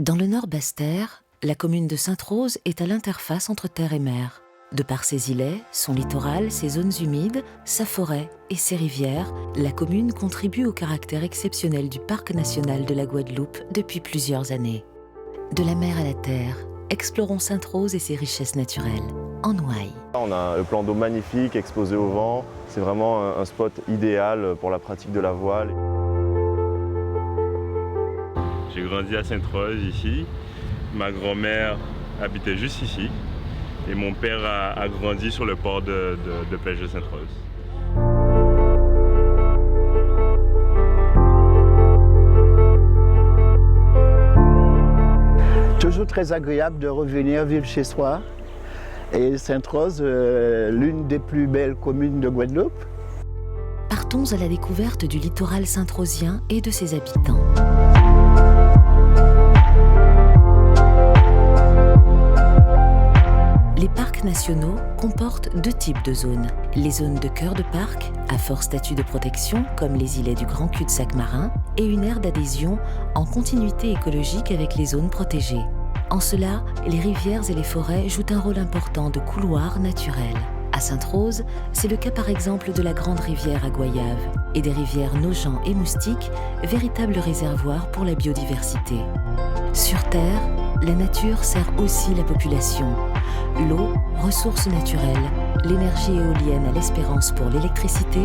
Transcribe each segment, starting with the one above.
Dans le nord Basse-Terre, la commune de Sainte-Rose est à l'interface entre terre et mer. De par ses îlets, son littoral, ses zones humides, sa forêt et ses rivières, la commune contribue au caractère exceptionnel du parc national de la Guadeloupe depuis plusieurs années. De la mer à la terre, explorons Sainte-Rose et ses richesses naturelles, en Noailles. On a le plan d'eau magnifique exposé au vent. C'est vraiment un spot idéal pour la pratique de la voile. J'ai grandi à Sainte-Rose ici. Ma grand-mère habitait juste ici. Et mon père a grandi sur le port de pêche de Sainte-Rose. Toujours très agréable de revenir vivre chez soi. Et Sainte-Rose, l'une des plus belles communes de Guadeloupe. Partons à la découverte du littoral sainte-rosien et de ses habitants. Les parcs nationaux comportent deux types de zones. Les zones de cœur de parc, à fort statut de protection, comme les îlets du Grand Cul-de-Sac marin, et une aire d'adhésion en continuité écologique avec les zones protégées. En cela, les rivières et les forêts jouent un rôle important de couloir naturel. À Sainte-Rose, c'est le cas par exemple de la grande rivière à Goyave et des rivières Nogent et Moustique, véritables réservoirs pour la biodiversité. Sur Terre, la nature sert aussi la population. L'eau, ressource naturelle, l'énergie éolienne à l'Espérance pour l'électricité,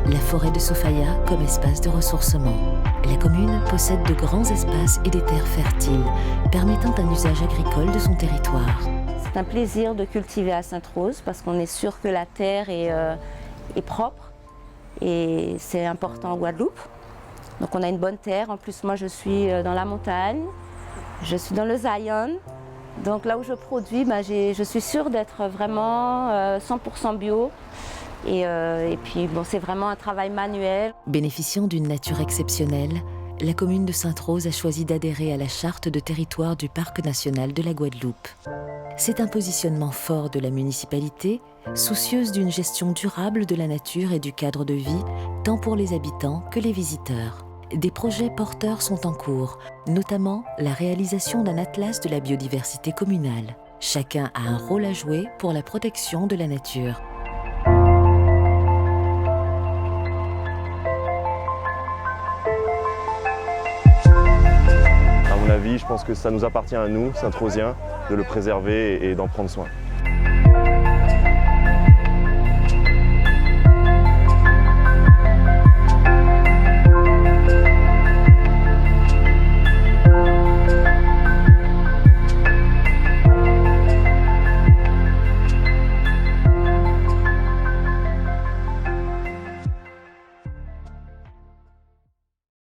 la forêt de Sofaya comme espace de ressourcement. La commune possède de grands espaces et des terres fertiles, permettant un usage agricole de son territoire. C'est un plaisir de cultiver à Sainte-Rose parce qu'on est sûr que la terre est propre et c'est important en Guadeloupe. Donc on a une bonne terre. En plus, moi je suis dans la montagne, je suis dans le Zion. Donc là où je produis, je suis sûre d'être vraiment 100% bio. Et puis bon, c'est vraiment un travail manuel. Bénéficiant d'une nature exceptionnelle, la commune de Sainte-Rose a choisi d'adhérer à la charte de territoire du Parc national de la Guadeloupe. C'est un positionnement fort de la municipalité, soucieuse d'une gestion durable de la nature et du cadre de vie, tant pour les habitants que les visiteurs. Des projets porteurs sont en cours, notamment la réalisation d'un atlas de la biodiversité communale. Chacun a un rôle à jouer pour la protection de la nature. À mon avis, je pense que ça nous appartient à nous, Sainte-Rosiens, de le préserver et d'en prendre soin.